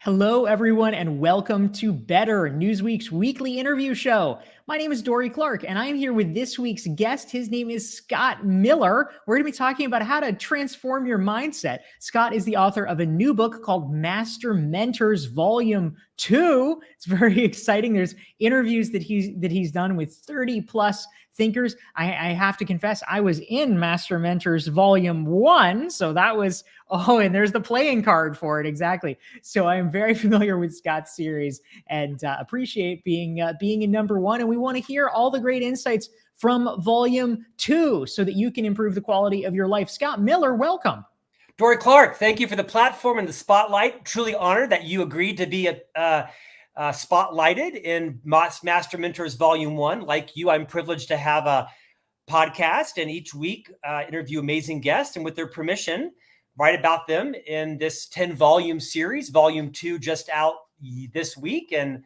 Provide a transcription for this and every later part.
Hello, everyone, and welcome to Better, Newsweek's weekly interview show. My name is Dorie Clark, and I am here with this week's guest. His name is Scott Miller. We're going to be talking about how to transform your mindset. Scott is the author of a new book called Master Mentors Volume 2. It's very exciting. There's interviews that he's done with 30 plus thinkers. I have to confess, I was in Master Mentors Volume 1, so that was, and there's the playing card for it, exactly. So I am very familiar with Scott's series and appreciate being in number 1, and we want to hear all the great insights from Volume 2 so that you can improve the quality of your life. Scott Miller, welcome. Dorie Clark, thank you for the platform and the spotlight. Truly honored that you agreed to be spotlighted in Master Mentors Volume 1. Like you, I'm privileged to have a podcast and each week interview amazing guests, and with their permission, write about them in this 10-volume series. Volume 2 just out this week, and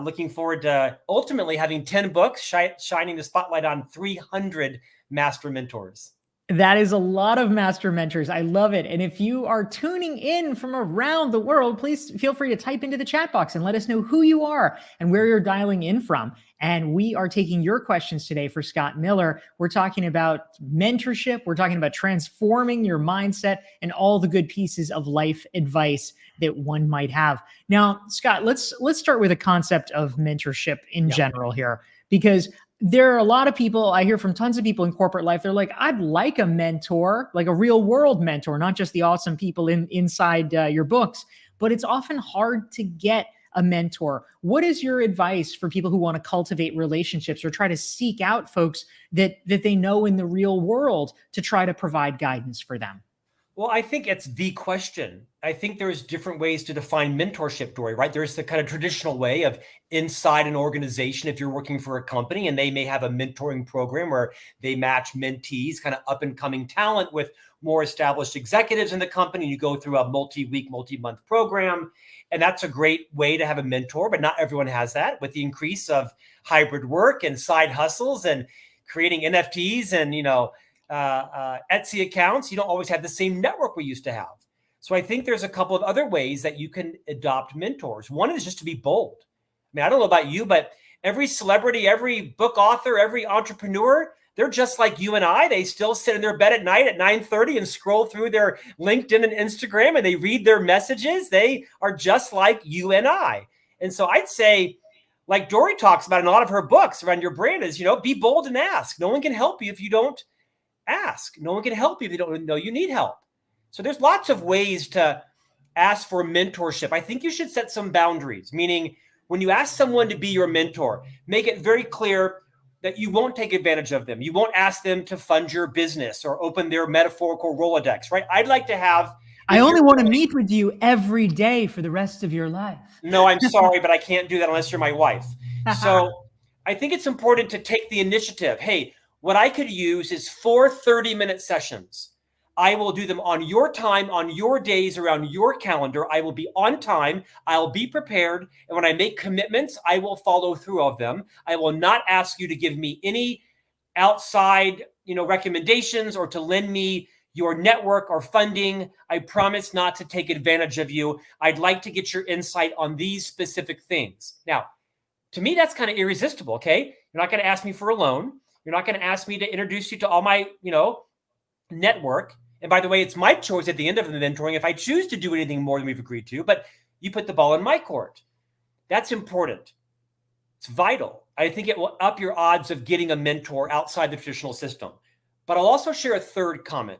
looking forward to ultimately having 10 books shining the spotlight on 300 master mentors. That is a lot of master mentors. I love it. And if you are tuning in from around the world, please feel free to type into the chat box and let us know who you are and where you're dialing in from. And we are taking your questions today for Scott Miller. We're talking about mentorship. We're talking about transforming your mindset and all the good pieces of life advice that one might have. Now, Scott, let's start with a concept of mentorship in general here, because there are a lot of people, I hear from tons of people in corporate life, they're like, I'd like a mentor, like a real world mentor, not just the awesome people inside your books, but it's often hard to get a mentor. What is your advice for people who want to cultivate relationships or try to seek out folks that they know in the real world to try to provide guidance for them? Well, I think it's the question. I think there's different ways to define mentorship, Dorie, right? There's the kind of traditional way of inside an organization. If you're working for a company and they may have a mentoring program where they match mentees, kind of up and coming talent with more established executives in the company. You go through a multi-week, multi-month program. And that's a great way to have a mentor, but not everyone has that. With the increase of hybrid work and side hustles and creating NFTs and, Etsy accounts, you don't always have the same network we used to have. So I think there's a couple of other ways that you can adopt mentors. One is just to be bold. I mean, I don't know about you, but every celebrity, every book author, every entrepreneur, they're just like you and I. They still sit in their bed at night at 9:30 and scroll through their LinkedIn and Instagram and they read their messages. They are just like you and I. And so I'd say, like Dorie talks about in a lot of her books around your brand is, be bold and ask. No one can help you if you don't ask. No one can help you if you don't know you need help. So there's lots of ways to ask for mentorship. I think you should set some boundaries, meaning when you ask someone to be your mentor, make it very clear that you won't take advantage of them. You won't ask them to fund your business or open their metaphorical Rolodex, right? I'd like to have... I only want to meet with you every day for the rest of your life. No, I'm sorry, but I can't do that unless you're my wife. So I think it's important to take the initiative. Hey, what I could use is 4 30-minute sessions. I will do them on your time, on your days, around your calendar. I will be on time. I'll be prepared. And when I make commitments, I will follow through of them. I will not ask you to give me any outside, recommendations or to lend me your network or funding. I promise not to take advantage of you. I'd like to get your insight on these specific things. Now, to me, that's kind of irresistible, okay? You're not going to ask me for a loan. You're not going to ask me to introduce you to all my, network. And by the way, it's my choice at the end of the mentoring if I choose to do anything more than we've agreed to, but you put the ball in my court. That's important. It's vital. I think it will up your odds of getting a mentor outside the traditional system. But I'll also share a third comment.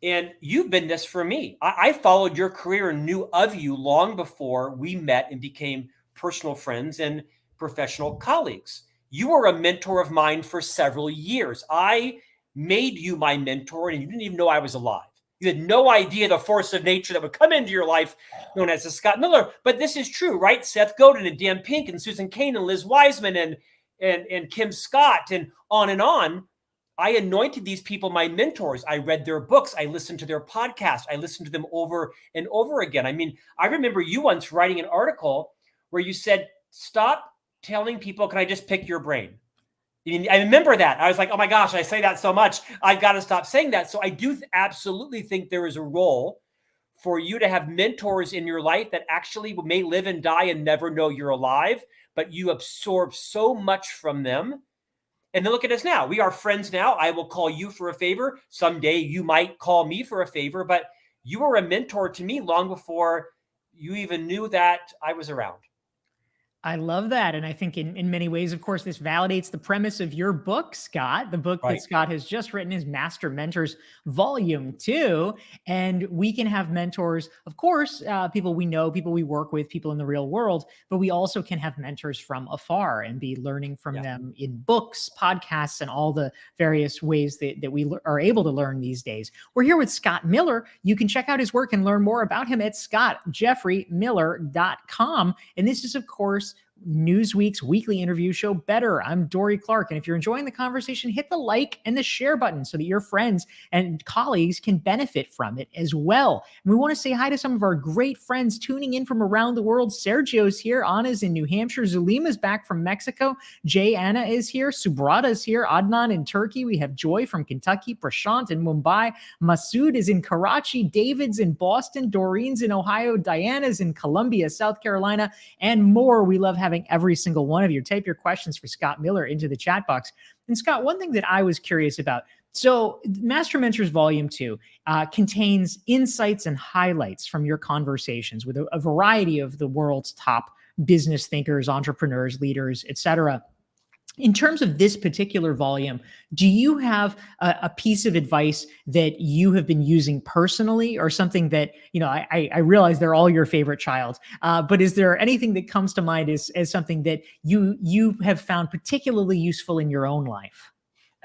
And you've been this for me. I followed your career and knew of you long before we met and became personal friends and professional colleagues. You were a mentor of mine for several years. I made you my mentor and you didn't even know I was alive. You had no idea the force of nature that would come into your life known as the Scott Miller. But this is true, right? Seth Godin and Dan Pink and Susan Cain and Liz Wiseman and Kim Scott and on and on. I anointed these people my mentors. I read their books. I listened to their podcasts. I listened to them over and over again. I mean, I remember you once writing an article where you said, stop telling people, can I just pick your brain? I remember that. I was like, oh my gosh, I say that so much. I've got to stop saying that. So I do absolutely think there is a role for you to have mentors in your life that actually may live and die and never know you're alive, but you absorb so much from them. And then look at us now. We are friends now. I will call you for a favor. Someday you might call me for a favor, but you were a mentor to me long before you even knew that I was around. I love that. And I think in many ways, of course, this validates the premise of your book, Scott. The book that Scott has just written is Master Mentors Volume 2. And we can have mentors, of course, people we know, people we work with, people in the real world, but we also can have mentors from afar and be learning from them in books, podcasts, and all the various ways that we are able to learn these days. We're here with Scott Miller. You can check out his work and learn more about him at scottjeffreymiller.com. And this is, of course, Newsweek's weekly interview show, Better. I'm Dorie Clark. And if you're enjoying the conversation, hit the like and the share button so that your friends and colleagues can benefit from it as well. And we want to say hi to some of our great friends tuning in from around the world. Sergio's here. Anna's in New Hampshire. Zulima's back from Mexico. Jay Anna is here. Subrata's here. Adnan in Turkey. We have Joy from Kentucky. Prashant in Mumbai. Masood is in Karachi. David's in Boston. Doreen's in Ohio. Diana's in Columbia, South Carolina, and more. We love having every single one of you. Type your questions for Scott Miller into the chat box. And Scott, one thing that I was curious about, so Master Mentors Volume 2 contains insights and highlights from your conversations with a variety of the world's top business thinkers, entrepreneurs, leaders, etc. In terms of this particular volume, do you have a piece of advice that you have been using personally, or something that, I realize they're all your favorite child, but is there anything that comes to mind as something that you have found particularly useful in your own life?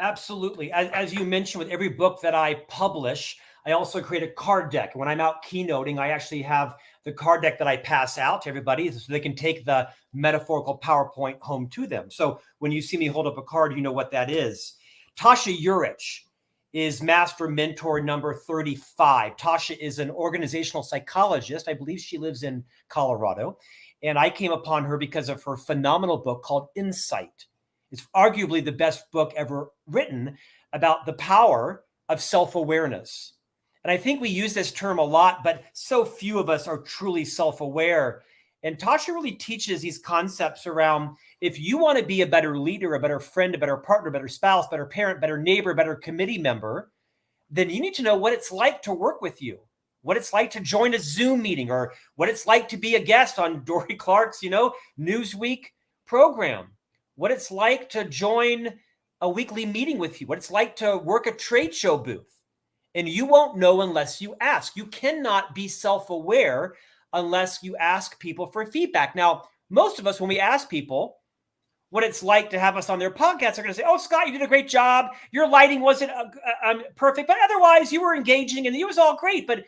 Absolutely. As you mentioned, with every book that I publish, I also create a card deck. When I'm out keynoting, I actually have the card deck that I pass out to everybody so they can take the metaphorical PowerPoint home to them. So when you see me hold up a card, you know what that is. Tasha Urich is Master Mentor number 35. Tasha is an organizational psychologist. I believe she lives in Colorado. And I came upon her because of her phenomenal book called Insight. It's arguably the best book ever written about the power of self-awareness. And I think we use this term a lot, but so few of us are truly self-aware. And Tasha really teaches these concepts around, if you want to be a better leader, a better friend, a better partner, a better spouse, better parent, better neighbor, better committee member, then you need to know what it's like to work with you, what it's like to join a Zoom meeting, or what it's like to be a guest on Dorie Clark's, Newsweek program, what it's like to join a weekly meeting with you, what it's like to work a trade show booth. And you won't know unless you ask. You cannot be self-aware unless you ask people for feedback. Now, most of us, when we ask people what it's like to have us on their podcast, are going to say, "Oh, Scott, you did a great job. Your lighting wasn't perfect, but otherwise you were engaging and it was all great." But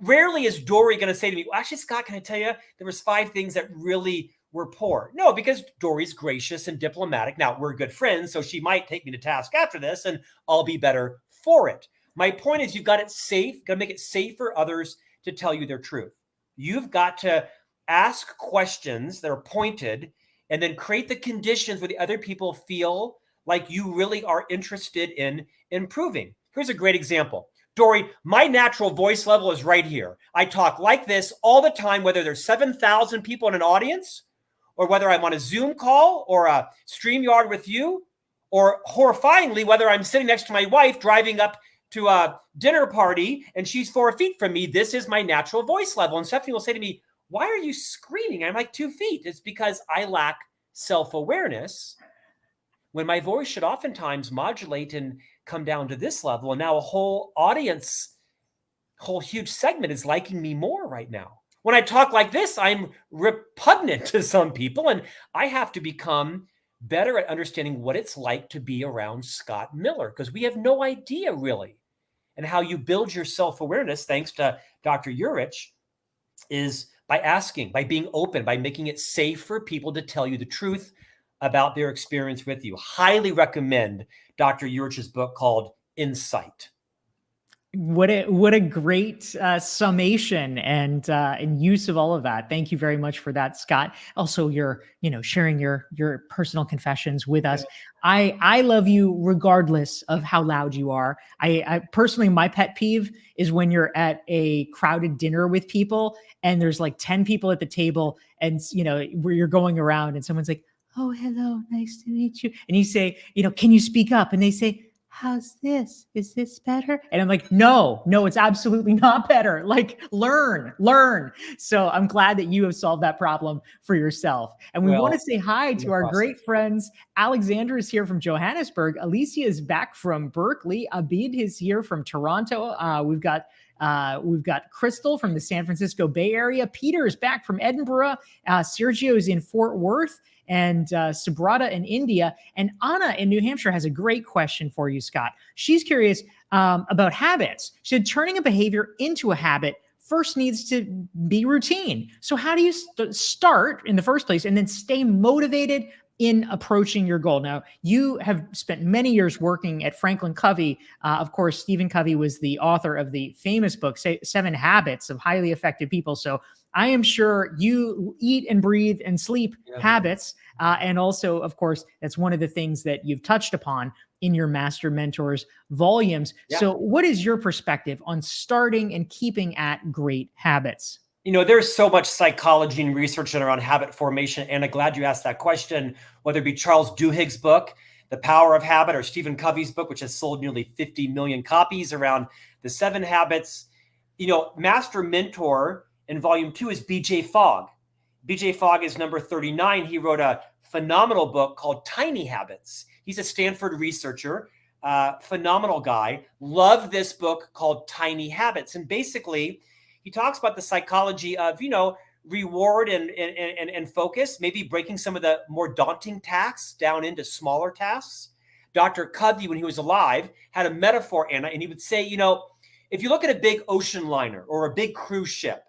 rarely is Dorie going to say to me, "Well, actually, Scott, can I tell you, there was 5 things that really were poor." No, because Dorie's gracious and diplomatic. Now, we're good friends, so she might take me to task after this, and I'll be better for it. My point is, you've got it safe, got to make it safe for others to tell you their truth. You've got to ask questions that are pointed and then create the conditions where the other people feel like you really are interested in improving. Here's a great example. Dorie, my natural voice level is right here. I talk like this all the time, whether there's 7,000 people in an audience, or whether I'm on a Zoom call or a StreamYard with you, or horrifyingly, whether I'm sitting next to my wife driving up to a dinner party and she's 4 feet from me. This is my natural voice level. And Stephanie will say to me, "Why are you screaming?" I'm like, 2 feet. It's because I lack self-awareness when my voice should oftentimes modulate and come down to this level. And now a whole audience, whole huge segment is liking me more right now. When I talk like this, I'm repugnant to some people, and I have to become better at understanding what it's like to be around Scott Miller, because we have no idea really. And how you build your self-awareness, thanks to Dr. Urich, is by asking, by being open, by making it safe for people to tell you the truth about their experience with you. Highly recommend Dr. Urich's book called Insight. What a great summation and use of all of that. Thank you very much for that, Scott. Also, your sharing your personal confessions with us. I love you regardless of how loud you are. I personally, my pet peeve is when you're at a crowded dinner with people and there's like 10 people at the table, and where you're going around and someone's like, "Oh, hello, nice to meet you," and you say, "Can you speak up?" And they say, "How's this? Is this better?" And I'm like, no, it's absolutely not better. Like, learn. So I'm glad that you have solved that problem for yourself. And we want to say hi to our great friends. Alexander is here from Johannesburg. Alicia is back from Berkeley. Abid is here from Toronto. We've got Crystal from the San Francisco Bay Area. Peter is back from Edinburgh. Sergio is in Fort Worth, and Subrata in India. And Anna in New Hampshire has a great question for you, Scott. She's curious about habits. She said, turning a behavior into a habit first needs to be routine. So how do you start in the first place and then stay motivated in approaching your goal? Now, you have spent many years working at Franklin Covey. Of course, Stephen Covey was the author of the famous book, 7 Habits of Highly Effective People. So I am sure you eat and breathe and sleep habits. And also, of course, that's one of the things that you've touched upon in your Master Mentors volumes. Yeah. So what is your perspective on starting and keeping at great habits? There's so much psychology and research around habit formation. And I'm glad you asked that question, whether it be Charles Duhigg's book, The Power of Habit, or Stephen Covey's book, which has sold nearly 50 million copies around the 7 habits. Master Mentor in volume 2 is BJ Fogg. BJ Fogg is number 39. He wrote a phenomenal book called Tiny Habits. He's a Stanford researcher, phenomenal guy. Love this book called Tiny Habits. And basically, he talks about the psychology of, reward and focus, maybe breaking some of the more daunting tasks down into smaller tasks. Dr. Covey, when he was alive, had a metaphor, Anna, and he would say, if you look at a big ocean liner or a big cruise ship,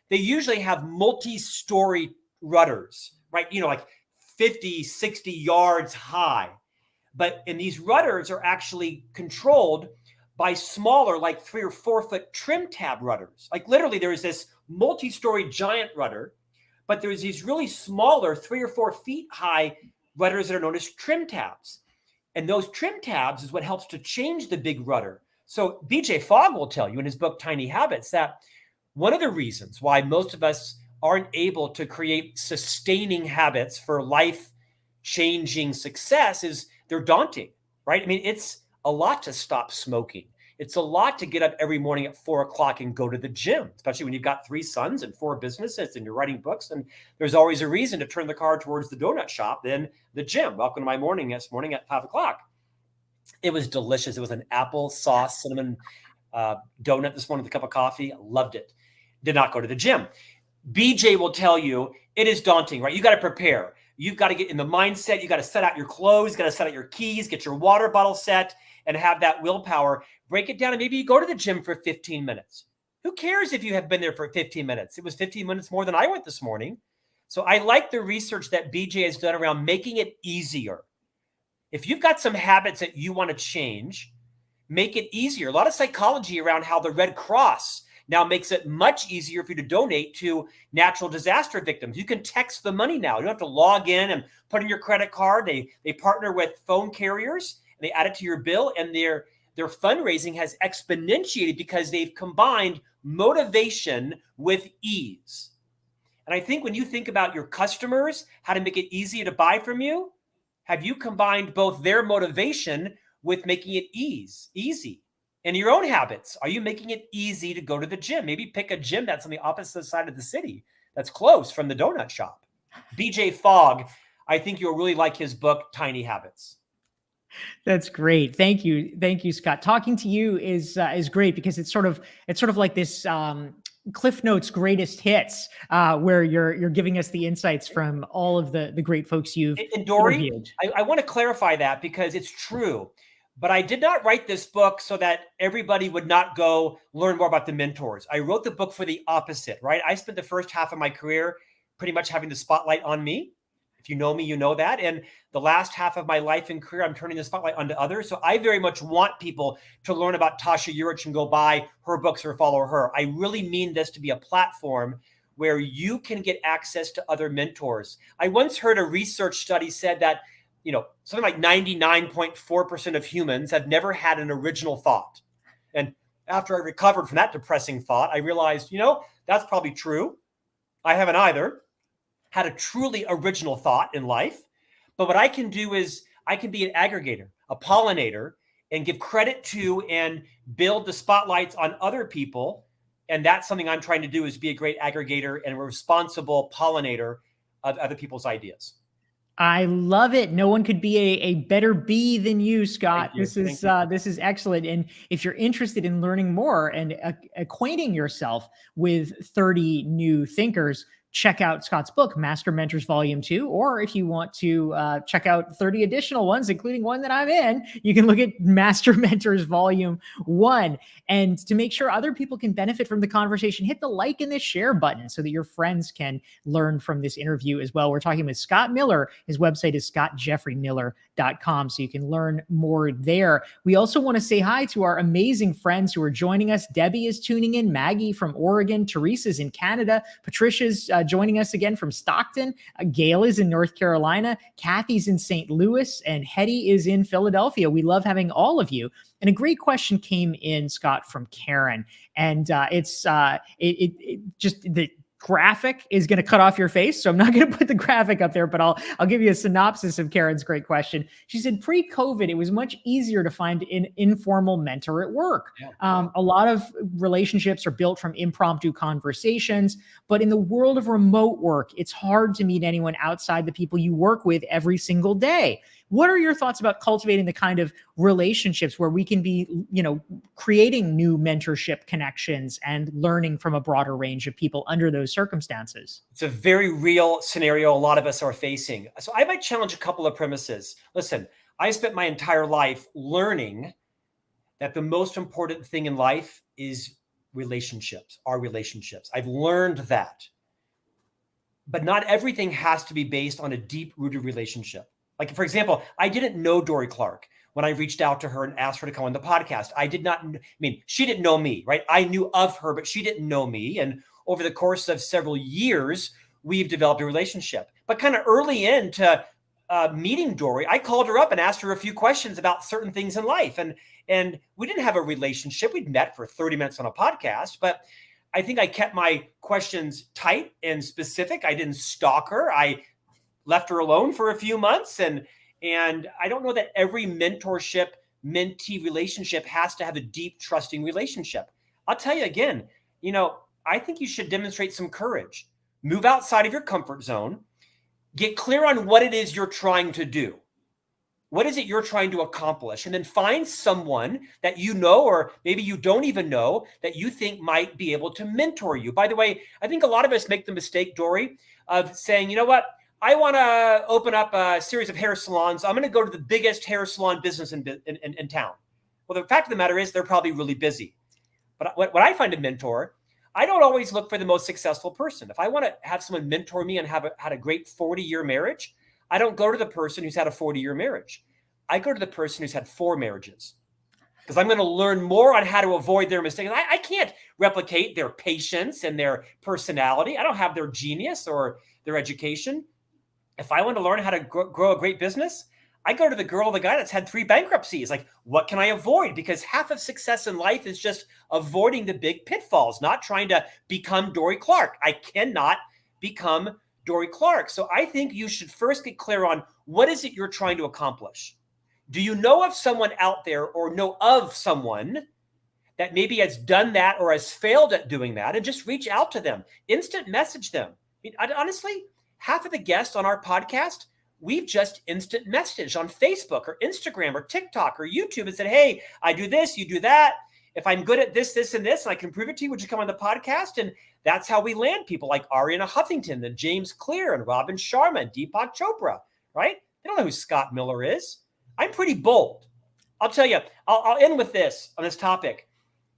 they usually have multi-story rudders, right? Like 50, 60 yards high. And these rudders are actually controlled by smaller, like 3 or 4 foot trim tab rudders. Like literally there is this multi-story giant rudder, but there's these really smaller 3 or 4 feet high rudders that are known as trim tabs. And those trim tabs is what helps to change the big rudder. So BJ Fogg will tell you in his book, Tiny Habits, that one of the reasons why most of us aren't able to create sustaining habits for life-changing success is they're daunting, right? I mean, it's a lot to stop smoking. It's a lot to get up every morning at 4 o'clock and go to the gym, especially when you've got 3 sons and 4 businesses and you're writing books. And there's always a reason to turn the car towards the donut shop, then the gym. Welcome to my morning this morning at 5 o'clock. It was delicious. It was an apple sauce cinnamon donut this morning with a cup of coffee. I loved it. Did not go to the gym. BJ will tell you it is daunting, right? You got to prepare. You've got to get in the mindset. You got to set out your clothes, got to set out your keys, get your water bottle set, and have that willpower. Break it down, and maybe you go to the gym for 15 minutes. Who cares if you have been there for 15 minutes? It was 15 minutes more than I went this morning. So I like the research that BJ has done around making it easier. If you've got some habits that you want to change, make it easier. A lot of psychology around how the Red Cross now makes it much easier for you to donate to natural disaster victims. You can text the money now. You don't have to log in and put in your credit card. They partner with phone carriers, and they add it to your bill, and their fundraising has exponentiated because they've combined motivation with ease. And I think when you think about your customers, how to make it easier to buy from you, have you combined both their motivation with making it easy? And your own habits, are you making it easy to go to the gym? Maybe pick a gym that's on the opposite side of the city that's close from the donut shop. BJ Fogg, I think you'll really like his book, Tiny Habits. That's great. Thank you, Scott. Talking to you is great because it's sort of like this Cliff Notes greatest hits, where you're giving us the insights from all of the great folks you've interviewed. I want to clarify that because it's true. But I did not write this book so that everybody would not go learn more about the mentors. I wrote the book for the opposite, right? I spent the first half of my career pretty much having the spotlight on me. If you know me, you know that. And the last half of my life and career, I'm turning the spotlight onto others. So I very much want people to learn about Tasha Urich and go buy her books or follow her. I really mean this to be a platform where you can get access to other mentors. I once heard a research study said that, something like 99.4% of humans have never had an original thought. And after I recovered from that depressing thought, I realized, that's probably true. I haven't either had a truly original thought in life. But what I can do is I can be an aggregator, a pollinator, and give credit to and build the spotlights on other people. And that's something I'm trying to do, is be a great aggregator and a responsible pollinator of other people's ideas. I love it. No one could be a better bee than you, Scott. This is excellent. And if you're interested in learning more and acquainting yourself with 30 new thinkers, check out Scott's book, Master Mentors Volume 2. Or if you want to check out 30 additional ones, including one that I'm in, you can look at Master Mentors Volume 1. And to make sure other people can benefit from the conversation, hit the like and the share button so that your friends can learn from this interview as well. We're talking with Scott Miller. His website is scottjeffreymiller.com, so you can learn more there. We also want to say hi to our amazing friends who are joining us. Debbie is tuning in, Maggie from Oregon, Teresa's in Canada, Patricia's joining us again from Stockton, Gail is in North Carolina, Kathy's in St. Louis, and Hetty is in Philadelphia. We love having all of you. And a great question came in, Scott, from Karen. And it's just the graphic is going to cut off your face. So I'm not going to put the graphic up there, but I'll give you a synopsis of Karen's great question. She said, pre-COVID, it was much easier to find an informal mentor at work. Yeah. A lot of relationships are built from impromptu conversations, but in the world of remote work, it's hard to meet anyone outside the people you work with every single day. What are your thoughts about cultivating the kind of relationships where we can be, creating new mentorship connections and learning from a broader range of people under those circumstances? It's a very real scenario a lot of us are facing. So I might challenge a couple of premises. Listen, I spent my entire life learning that the most important thing in life is relationships, our relationships. I've learned that. But not everything has to be based on a deep-rooted relationship. Like, for example, I didn't know Dorie Clark when I reached out to her and asked her to come on the podcast. She didn't know me, right? I knew of her, but she didn't know me. And over the course of several years, we've developed a relationship. But kind of early into meeting Dorie, I called her up and asked her a few questions about certain things in life. And we didn't have a relationship. We'd met for 30 minutes on a podcast, but I think I kept my questions tight and specific. I didn't stalk her. I left her alone for a few months. And I don't know that every mentorship, mentee relationship has to have a deep, trusting relationship. I'll tell you again, I think you should demonstrate some courage. Move outside of your comfort zone. Get clear on what it is you're trying to do. What is it you're trying to accomplish? And then find someone that you know, or maybe you don't even know, that you think might be able to mentor you. By the way, I think a lot of us make the mistake, Dorie, of saying, you know what? I want to open up a series of hair salons. I'm going to go to the biggest hair salon business in town. Well, the fact of the matter is they're probably really busy. But what I find a mentor, I don't always look for the most successful person. If I want to have someone mentor me and had a great 40-year marriage, I don't go to the person who's had a 40-year marriage. I go to the person who's had 4 marriages, because I'm going to learn more on how to avoid their mistakes. I can't replicate their patience and their personality. I don't have their genius or their education. If I want to learn how to grow a great business, I go to the girl or the guy that's had 3 bankruptcies. Like, what can I avoid? Because half of success in life is just avoiding the big pitfalls, not trying to become Dorie Clark. I cannot become Dorie Clark. So I think you should first get clear on what is it you're trying to accomplish. Do you know of someone out there, or know of someone that maybe has done that or has failed at doing that? And just reach out to them, instant message them. Honestly, half of the guests on our podcast, we've just instant messaged on Facebook or Instagram or TikTok or YouTube and said, hey, I do this, you do that. If I'm good at this, this, and this, and I can prove it to you, would you come on the podcast? And that's how we land people like Ariana Huffington and James Clear and Robin Sharma and Deepak Chopra, right? They don't know who Scott Miller is. I'm pretty bold. I'll tell you, I'll end with this on this topic.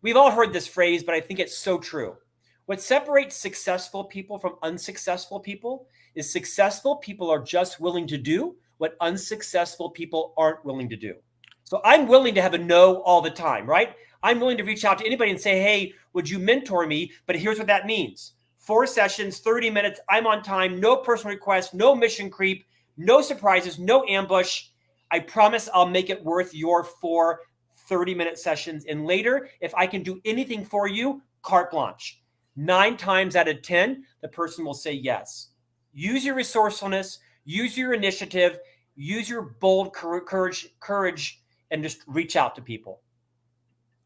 We've all heard this phrase, but I think it's so true. What separates successful people from unsuccessful people is successful people are just willing to do what unsuccessful people aren't willing to do. So I'm willing to have a no all the time, right? I'm willing to reach out to anybody and say, hey, would you mentor me? But here's what that means. 4 sessions, 30 minutes, I'm on time, no personal requests, no mission creep, no surprises, no ambush. I promise I'll make it worth your 4 30-minute sessions. And later, if I can do anything for you, carte blanche. 9 times out of 10, the person will say yes. Use your resourcefulness, use your initiative, use your bold courage, and just reach out to people.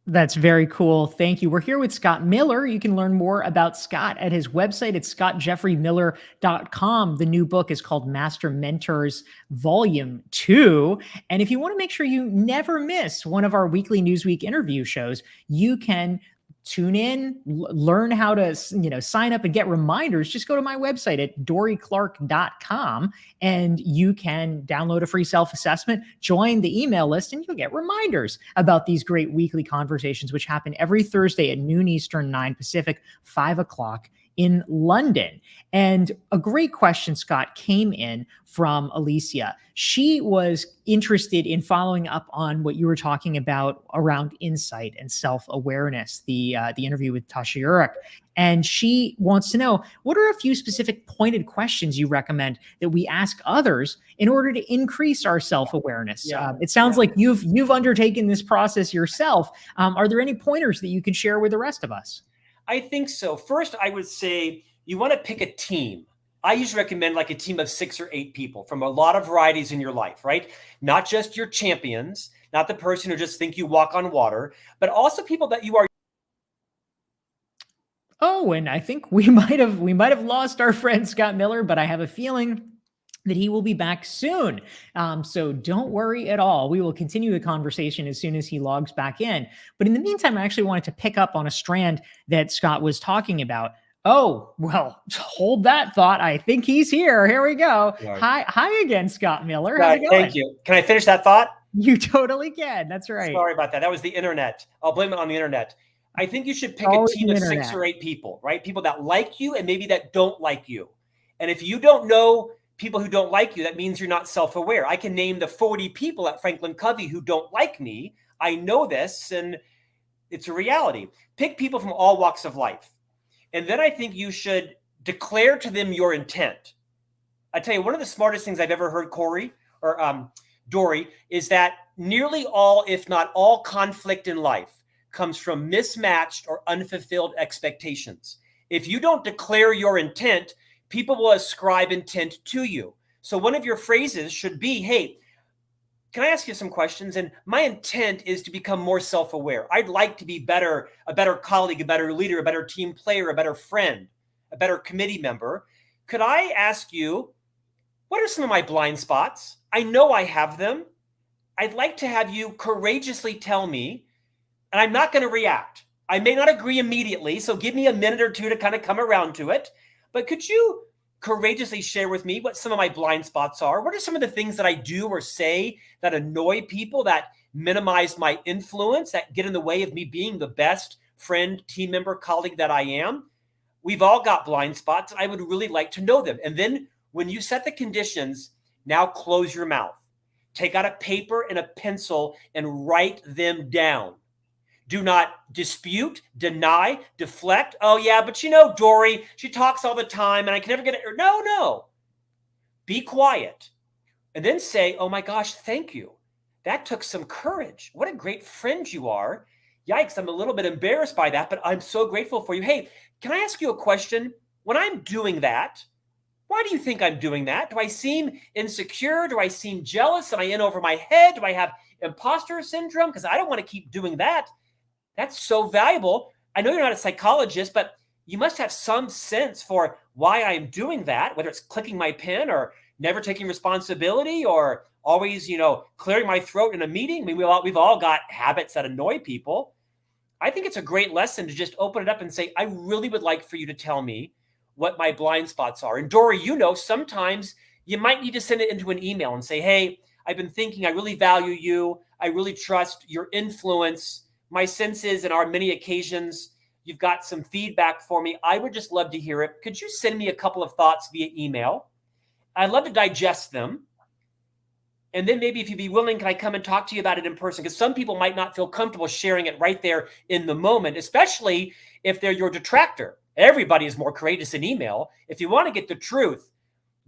That's very cool. Thank you. We're here with Scott Miller. You can learn more about Scott at his website. It's scottjeffreymiller.com. The new book is called Master Mentors Volume 2. And if you want to make sure you never miss one of our weekly Newsweek interview shows, you can tune in, learn how to, sign up and get reminders. Just go to my website at dorieclark.com and you can download a free self-assessment, join the email list, and you'll get reminders about these great weekly conversations, which happen every Thursday at noon Eastern, 9 Pacific, 5 o'clock in London. And a great question, Scott, came in from Alicia. She was interested in following up on what you were talking about around insight and self-awareness, the interview with Tasha Urich. And she wants to know, what are a few specific pointed questions you recommend that we ask others in order to increase our self-awareness? It sounds like you've undertaken this process yourself. Are there any pointers that you could share with the rest of us? I think so. First, I would say you want to pick a team. I usually recommend like a team of 6 or 8 people from a lot of varieties in your life, right? Not just your champions, not the person who just think you walk on water, but also people that you are. Oh, and I think we might have lost our friend Scott Miller, but I have a feeling that he will be back soon. So don't worry at all. We will continue the conversation as soon as he logs back in. But in the meantime, I actually wanted to pick up on a strand that Scott was talking about. Oh, well, hold that thought. I think he's here. Here we go. Right. Hi again, Scott Miller. How's it going? Thank you. Can I finish that thought? You totally can. That's right. Sorry about that. That was the internet. I'll blame it on the internet. I think you should pick a team of 6 or 8 people, right? People that like you and maybe that don't like you. And if you don't know people who don't like you, that means you're not self-aware. I can name the 40 people at Franklin Covey who don't like me. I know this, and it's a reality. Pick people from all walks of life. And then I think you should declare to them your intent. I tell you, one of the smartest things I've ever heard, Dorie, is that nearly all, if not all, conflict in life comes from mismatched or unfulfilled expectations. If you don't declare your intent, people will ascribe intent to you. So one of your phrases should be, hey, can I ask you some questions? And my intent is to become more self-aware. I'd like to be better, a better colleague, a better leader, a better team player, a better friend, a better committee member. Could I ask you, what are some of my blind spots? I know I have them. I'd like to have you courageously tell me, and I'm not going to react. I may not agree immediately, so give me a minute or two to kind of come around to it. But could you courageously share with me what some of my blind spots are? What are some of the things that I do or say that annoy people, that minimize my influence, that get in the way of me being the best friend, team member, colleague that I am? We've all got blind spots. I would really like to know them. And then when you set the conditions, now close your mouth. Take out a paper and a pencil and write them down. Do not dispute, deny, deflect. Oh, yeah, but Dorie, she talks all the time and I can never get it. No. Be quiet. And then say, oh my gosh, thank you. That took some courage. What a great friend you are. Yikes, I'm a little bit embarrassed by that, but I'm so grateful for you. Hey, can I ask you a question? When I'm doing that, why do you think I'm doing that? Do I seem insecure? Do I seem jealous? Am I in over my head? Do I have imposter syndrome? Because I don't want to keep doing that. That's so valuable. I know you're not a psychologist, but you must have some sense for why I'm doing that, whether it's clicking my pen or never taking responsibility or always, clearing my throat in a meeting. I mean, we've all got habits that annoy people. I think it's a great lesson to just open it up and say, I really would like for you to tell me what my blind spots are. And Dorie, sometimes you might need to send it into an email and say, hey, I've been thinking, I really value you. I really trust your influence. My sense is, in our many occasions, you've got some feedback for me. I would just love to hear it. Could you send me a couple of thoughts via email? I'd love to digest them. And then maybe if you'd be willing, can I come and talk to you about it in person? Because some people might not feel comfortable sharing it right there in the moment, especially if they're your detractor. Everybody is more courageous in email. If you want to get the truth,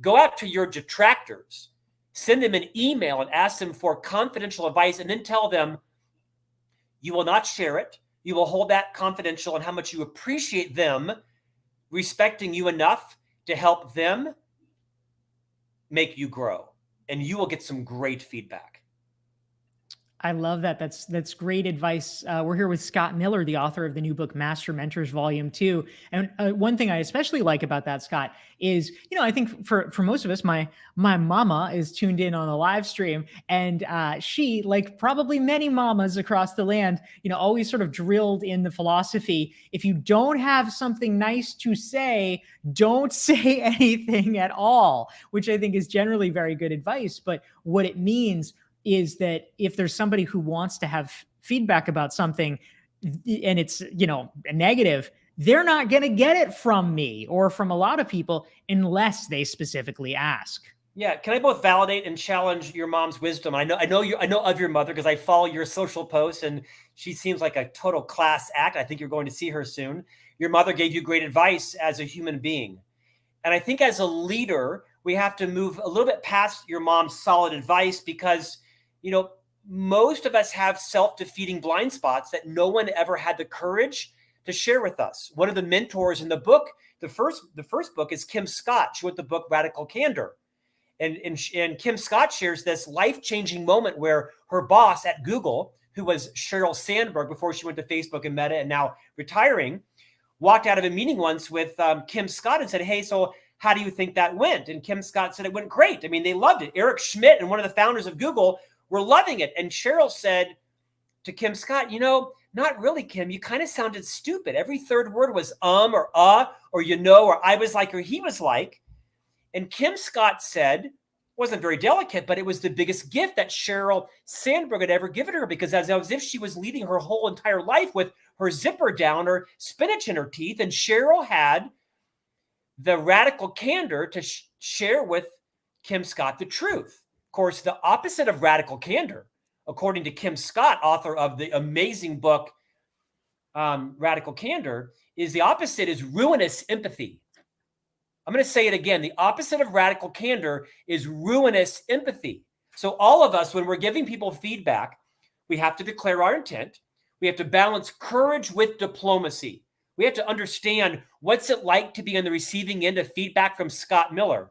go out to your detractors, send them an email and ask them for confidential advice, and then tell them you will not share it. You will hold that confidential, and how much you appreciate them respecting you enough to help them make you grow. And you will get some great feedback. I love that. That's great advice. We're here with Scott Miller, the author of the new book, Master Mentors Volume 2. And one thing I especially like about that, Scott, is, I think for most of us, my mama is tuned in on the live stream, and she, like probably many mamas across the land, always sort of drilled in the philosophy, if you don't have something nice to say, don't say anything at all, which I think is generally very good advice. But what it means is that if there's somebody who wants to have feedback about something and it's, a negative, they're not going to get it from me or from a lot of people unless they specifically ask. Yeah. Can I both validate and challenge your mom's wisdom? I know of your mother because I follow your social posts, and she seems like a total class act. I think you're going to see her soon. Your mother gave you great advice as a human being. And I think as a leader, we have to move a little bit past your mom's solid advice because most of us have self-defeating blind spots that no one ever had the courage to share with us. One of the mentors in the book, the first book, is Kim Scott. She wrote the book Radical Candor. And Kim Scott shares this life-changing moment where her boss at Google, who was Sheryl Sandberg before she went to Facebook and Meta and now retiring, walked out of a meeting once with Kim Scott and said, "Hey, so how do you think that went?" And Kim Scott said it went great. I mean, they loved it. Eric Schmidt and one of the founders of Google were loving it. And Sheryl said to Kim Scott, "Not really, Kim. You kind of sounded stupid. Every third word was or or or I was like, or he was like." And Kim Scott said, wasn't very delicate, but it was the biggest gift that Sheryl Sandberg had ever given her, because as if she was leading her whole entire life with her zipper down or spinach in her teeth. And Sheryl had the radical candor to share with Kim Scott the truth. Of course, the opposite of radical candor, according to Kim Scott, author of the amazing book, Radical Candor, is ruinous empathy. I'm going to say it again. The opposite of radical candor is ruinous empathy. So all of us, when we're giving people feedback, we have to declare our intent. We have to balance courage with diplomacy. We have to understand what's it like to be on the receiving end of feedback from Scott Miller.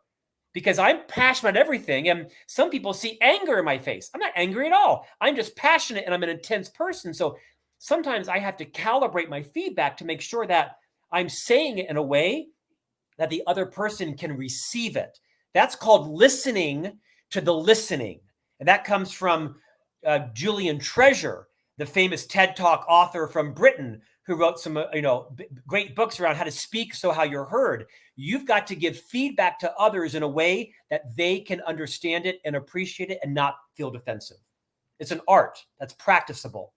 Because I'm passionate about everything, and some people see anger in my face. I'm not angry at all. I'm just passionate, and I'm an intense person. So sometimes I have to calibrate my feedback to make sure that I'm saying it in a way that the other person can receive it. That's called listening to the listening. And that comes from Julian Treasure, the famous TED Talk author from Britain, who wrote some great books around how to speak so how you're heard. You've got to give feedback to others in a way that they can understand it and appreciate it and not feel defensive. It's an art that's practicable.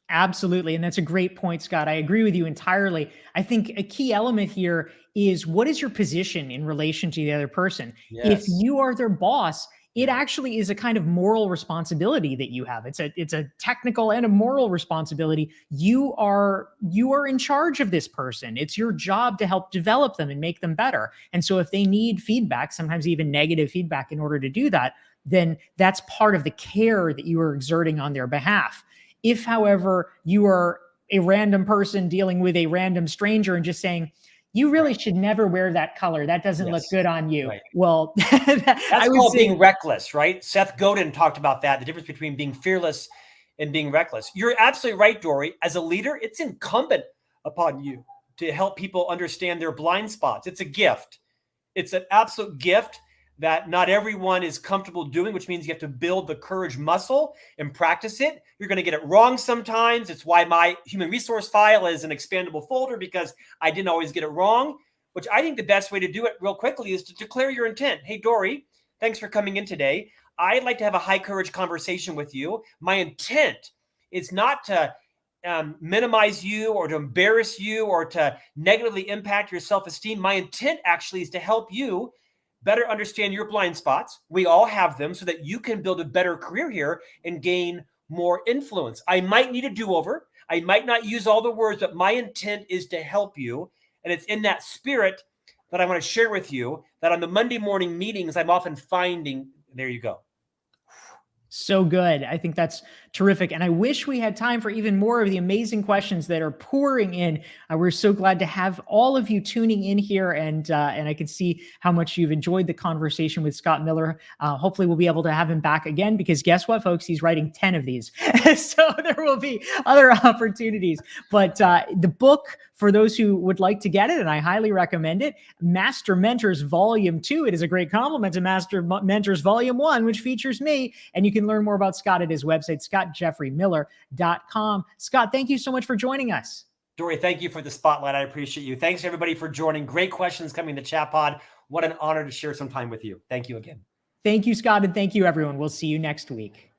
Absolutely. And that's a great point, Scott. I agree with you entirely. I think a key element here is, what is your position in relation to the other person? Yes. If you are their boss, it actually is a kind of moral responsibility that you have. It's a technical and a moral responsibility. You are in charge of this person. It's your job to help develop them and make them better. And so if they need feedback, sometimes even negative feedback, in order to do that, then that's part of the care that you are exerting on their behalf. If, however, you are a random person dealing with a random stranger and just saying, "You really should never wear that color. That doesn't look good on you." Right. Well, that's called being reckless, right? Seth Godin talked about that, the difference between being fearless and being reckless. You're absolutely right, Dorie. As a leader, it's incumbent upon you to help people understand their blind spots. It's a gift. It's an absolute gift that not everyone is comfortable doing, which means you have to build the courage muscle and practice it. You're going to get it wrong sometimes. It's why my human resource file is an expandable folder, because I didn't always get it wrong, which I think the best way to do it real quickly is to declare your intent. "Hey, Dorie, thanks for coming in today. I'd like to have a high courage conversation with you. My intent is not to minimize you or to embarrass you or to negatively impact your self-esteem. My intent actually is to help you better understand your blind spots. We all have them, so that you can build a better career here and gain more influence. I might need a do-over. I might not use all the words, but my intent is to help you. And it's in that spirit that I want to share with you that on the Monday morning meetings, I'm often finding, there you go. So good. I think that's terrific. And I wish we had time for even more of the amazing questions that are pouring in. We're so glad to have all of you tuning in here. And I can see how much you've enjoyed the conversation with Scott Miller. Hopefully we'll be able to have him back again, because guess what, folks? He's writing 10 of these. So there will be other opportunities. But the book, for those who would like to get it, and I highly recommend it, Master Mentors Volume 2. It is a great complement to Master Mentors Volume 1, which features me. And you can learn more about Scott at his website, scottjeffreymiller.com. Scott, thank you so much for joining us. Dorie, thank you for the spotlight. I appreciate you. Thanks everybody for joining. Great questions coming to Chat Pod. What an honor to share some time with you. Thank you again. Thank you, Scott, and thank you, everyone. We'll see you next week.